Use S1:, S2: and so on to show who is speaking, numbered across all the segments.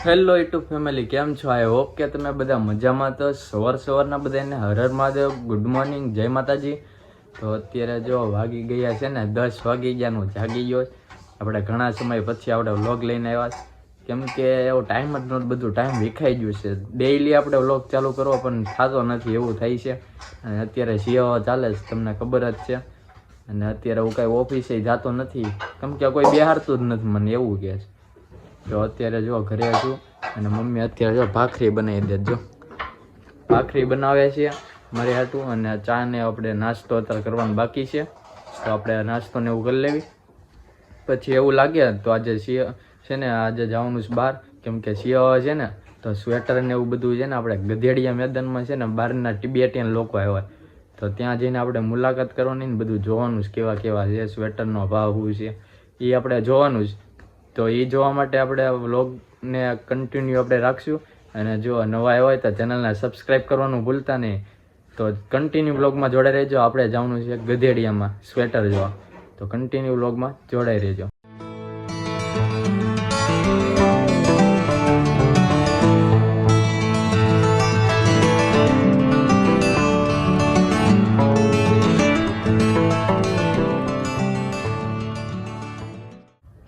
S1: Hello YouTube family, કેમ છો? I hope કે તમે બધા મજામાં. તો સવારના બધાને હર હર મહાદેવ, ગુડ મોર્નિંગ, જય માતાજી. તો અત્યારે જો વાગી ગયા છે ને 10 વાગી ગયા, હું જાગી ગયો. આપણે ઘણા સમય પછી આપણે વ્લોગ લઈને આવ્યા, કેમ કે એવો ટાઈમ જ નહોતો, બધું ટાઈમ વિખાઈ ગયું છે. ડેઈલી આપણે વ્લોગ ચાલુ કરવો પણ થતો નથી, એવું થાય છે. અને અત્યારે શિયાળો ચાલે છે, તમને ખબર જ છે. અને અત્યારે હું કાંઈ ઓફિસે જતો નથી, કેમ કે કોઈ બેહારતું જ નથી મને, એવું કહે છે. તો અત્યારે જો ઘરે છું અને મમ્મી અત્યારે જો ભાખરી બનાવી દેજો, ભાખરી બનાવે છે મારે હાટું. અને ચા ને આપણે નાસ્તો અત્યારે કરવાનો બાકી છે, તો આપણે નાસ્તો ને એવું કરી લેવી. પછી એવું લાગે તો આજે છે ને આજે જવાનું છે બહાર, કેમ કે શિયાળો છે ને, તો સ્વેટર ને એવું બધું છે ને આપણે ગધેડિયા મેદાનમાં છે ને બહારના ટિબેટિયન લોકો આવ્યા, તો ત્યાં જઈને આપણે મુલાકાત કરવાની ને બધું જોવાનું છે, કેવા કેવા છે સ્વેટરનો ભાવ શું છે એ આપણે જોવાનું છે. તો એ જોવા માટે આપણે વ્લોગને કન્ટિન્યુ આપણે રાખશું. અને જો નવા આવ્યા હોય તો ચેનલને સબસ્ક્રાઈબ કરવાનું ભૂલતા નહીં. તો કન્ટિન્યુ વ્લોગમાં જોડાઈ રહેજો. આપણે જવાનું છે ગધેડિયામાં સ્વેટર જોવા, તો કન્ટિન્યુ વ્લોગમાં જોડાઈ રહેજો.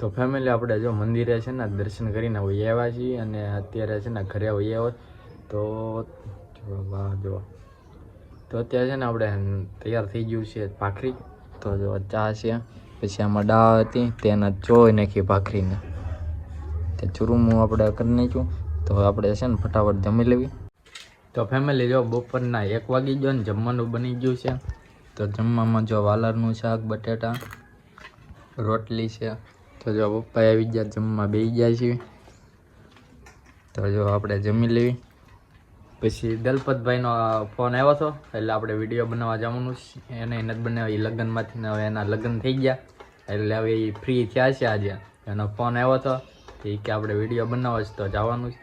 S1: તો ફેમિલી, આપણે જો મંદિરે છે ને દર્શન કરીને વહી આવ્યા છીએ, અને અત્યારે છે ને ઘરે વહી આવ્યો. તો જો અત્યારે છે ને આપણે તૈયાર થઈ ગયું છે ભાખરી. તો જો ચા છે, પછી આમાં દાળ હતી તેના ચોઈ નાખી ભાખરીને, તે ચૂરમું આપણે કરી નાખ્યું. તો આપણે છે ને ફટાફટ જમી લેવી. તો ફેમિલી, જો બપોરના 1 વાગી ગયો ને જમવાનું બની ગયું છે. તો જમવામાં જો વાલરનું શાક, બટેટા, રોટલી છે. તો જો પપ્પા આવી ગયા, જમવા બેસી ગયા છીએ. તો જો આપણે જમી લેવી. પછી દલપતભાઈનો ફોન આવ્યો હતો, એટલે આપણે વિડીયો બનાવવા જવાનું છે. એને નથી બનાવ્યા, એ લગ્નમાંથી ને હવે એના લગ્ન થઈ ગયા, એટલે હવે એ ફ્રી થયા છે આજે. એનો ફોન આવ્યો હતો કે આપણે વિડીયો બનાવવો છે તો જવાનું છે.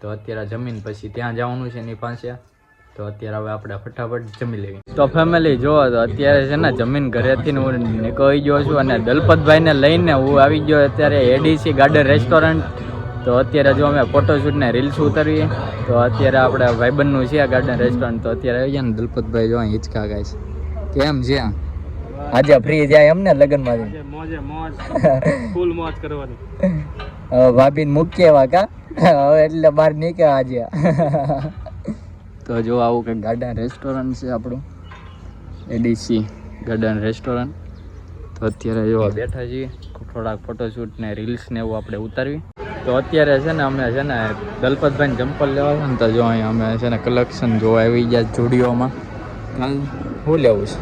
S1: તો અત્યારે જમીન પછી ત્યાં જવાનું છે એની પાસે. તો અત્યારે હવે આપણે ફટાફટ જમી લેવી. તો ફેમિલી જો, તો અત્યારે છે ને જમીન ઘરેથી હું નીકળી ગયો છું, અને દલપતભાઈને લઈને હું આવી ગયો અત્યારે એડીસી ગાર્ડન રેસ્ટોરન્ટ. તો અત્યારે જો અમે ફોટોશૂટ ને રીલ્સ ઉતારીએ. તો અત્યારે આપણે ભાઈબંધનું છે ગાર્ડન રેસ્ટોરન્ટ. તો અત્યારે આવી ગયા ને દલપતભાઈ જો હિંચકા ગાય છે. કેમ છે આજે ફ્રી જાય એમને લગ્નમાંથી? મોજે મોજ, ફૂલ મોજ કરવાની. ભાભીને મૂકી એવા કા હવે, એટલે બહાર નીકળ્યા આજે. તો જો આવું કંઈક ગાર્ડન રેસ્ટોરન્ટ છે આપણું, એડીસી ગાર્ડન રેસ્ટોરન્ટ. તો અત્યારે જો બેઠા છીએ, થોડાક ફોટોશૂટ ને રીલ્સ ને એવું આપણે ઉતારવી. તો અત્યારે છે ને અમે છે ને દલપતભાઈને ચંપલ લેવા છે ને, તો જો અહીંયા અમે છે ને કલેક્શન જોવા આવી ગયા સ્ટુડિયોમાં. શું લેવું છે?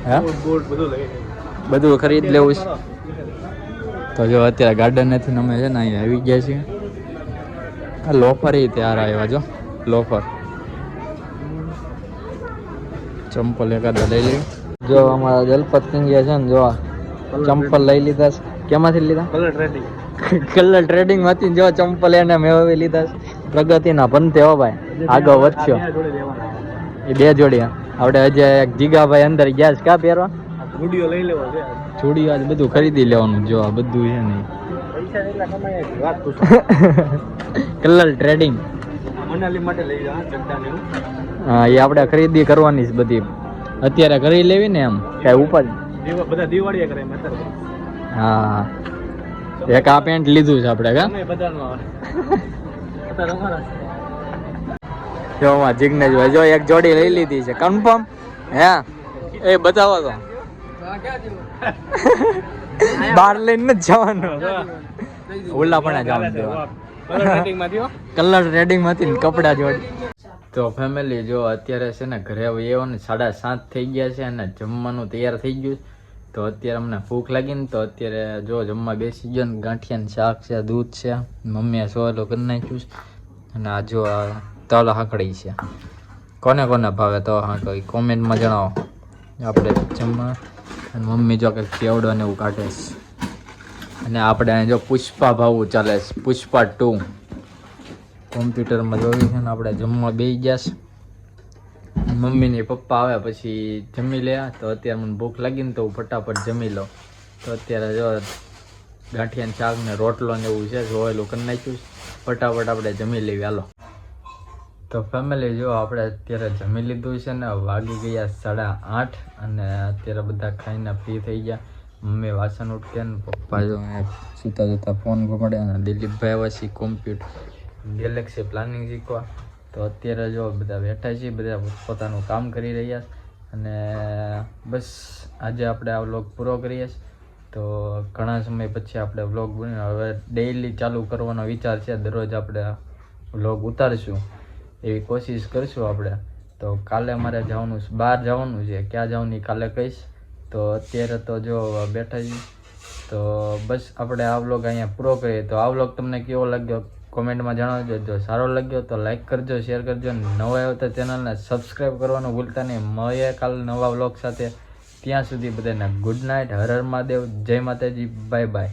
S1: હા, બધું ખરીદ લેવું છે. તો જો અત્યારે ગાર્ડનેથી અમે છે ને અહીંયા આવી ગયા છીએ. આ લોફર એ ત્યાર આવ્યા, જો લોફર ચંપલ એકાદા લઈ લેવી. જો અમારા દલપત સિંહ છે ને, જો ચંપલ લઈ લીધા છે. કેમાંથી લીધા? કલર ટ્રેડિંગ માંથી જો ચંપલ એને મેળવી લીધા છે. પ્રગતિના પંતે હો ભાઈ, આગળ વધ્યો. એ 2 જોડી આપણે હજી એક જીગાભાઈ અંદર ગયા છે, કા પહેરવા જુડિયો લઈ લેવો છે. જુડિયો આજ બધું ખરીદી લેવાનું. જો આ બધું છે ને કલર ટ્રેડિંગ મનાલી માટે લઈ જા ચડ્ડાને. હા, એ આપણે ખરીદી કરવાની છે બધી, અત્યારે કરી લેવી ને, એમ કાંઈ ઉપર બધા દિવાળીએ કરે. હા, એક આ પેન્ટ લીધું છે આપણે, કા જો જિગ્નેશ ભાઈ જો એક જોડી લઈ લીધી છે કન્ફર્મ. હે એ બતાવો તો, બહાર લઈને જ જવાનું, ઓલા પણ જવાનું કલર ટ્રેડિંગ માંથી કપડા જોડી. તો ફેમિલી જો અત્યારે છે ને ઘરે આવ્યો ને 7:30 થઈ ગયા છે, અને જમવાનું તૈયાર થઈ ગયું. તો અત્યારે અમને ભૂખ લાગી ને, તો અત્યારે જો જમવા બેસી ગયો ને. ગાંઠિયાનું શાક છે, દૂધ છે, મમ્મીએ સોલો કરી નાખ્યું છે. અને આ જો આ તલ હાંકડી છે. કોને કોને ભાવે તો હાંકડી કોમેન્ટમાં જણાવો. આપણે જમવા અને મમ્મી જો કંઈક કેવડો ને એવું કાઢે છે. અને આપણે જો પુષ્પા ભાવું ચાલે છે, પુષ્પા 2 કોમ્પ્યુટરમાં જોયું છે ને. આપણે જમવા બેસી ગયા છે. મમ્મીને પપ્પા આવે પછી જમી લે. તો અત્યારે મને ભૂખ લાગી ને, તો હું ફટાફટ જમી લઉં. તો અત્યારે જો ગાંઠિયાનું શાક ને રોટલો ને એવું છે, જોયેલું કરી નાખ્યું. ફટાફટ આપણે જમી લેવી. હાલો તો ફેમિલી જો આપણે અત્યારે જમી લીધું છે ને, વાગી ગયા 8:30 અને અત્યારે બધા ખાઈને ફ્રી થઈ ગયા. મમ્મી વાસણ ઉઠકે ને પપ્પા જો સુતા જતા ફોન ઘુમાડે અને દિલીપભાઈ આવ્યા છે કોમ્પ્યુટર ગેલેક્સી પ્લાનિંગ શીખવા. તો અત્યારે જો બધા બેઠા છીએ, બધા પોતાનું કામ કરી રહ્યા છે અને બસ આજે આપણે આ વ્લોગ પૂરો કરીએ છીએ. તો ઘણા સમય પછી આપણે વ્લોગ બન્યો, હવે ડેઈલી ચાલુ કરવાનો વિચાર છે. દરરોજ આપણે વ્લોગ ઉતારશું એવી કોશિશ કરશું આપણે. તો કાલે અમારે જવાનું છે, બહાર જવાનું છે, ક્યાં જવાનું કાલે કહીશ. તો અત્યારે તો જો બેઠા છીએ. તો બસ આપણે આ વ્લોગ અહીંયા પૂરો કરીએ. તો આ વ્લોગ તમને કેવો લાગ્યો કોમેન્ટમાં જણાવજો. જો સારો લાગ્યો તો લાઈક કરજો, શેર કરજો. નવા આવ્યો તો ચેનલને સબસ્ક્રાઈબ કરવાનું ભૂલતા નહીં. મળીએ કાલે નવા વ્લોગ સાથે. ત્યાં સુધી બધાને ગુડ નાઇટ, હર હર મહાદેવ, જય માતાજી, બાય બાય.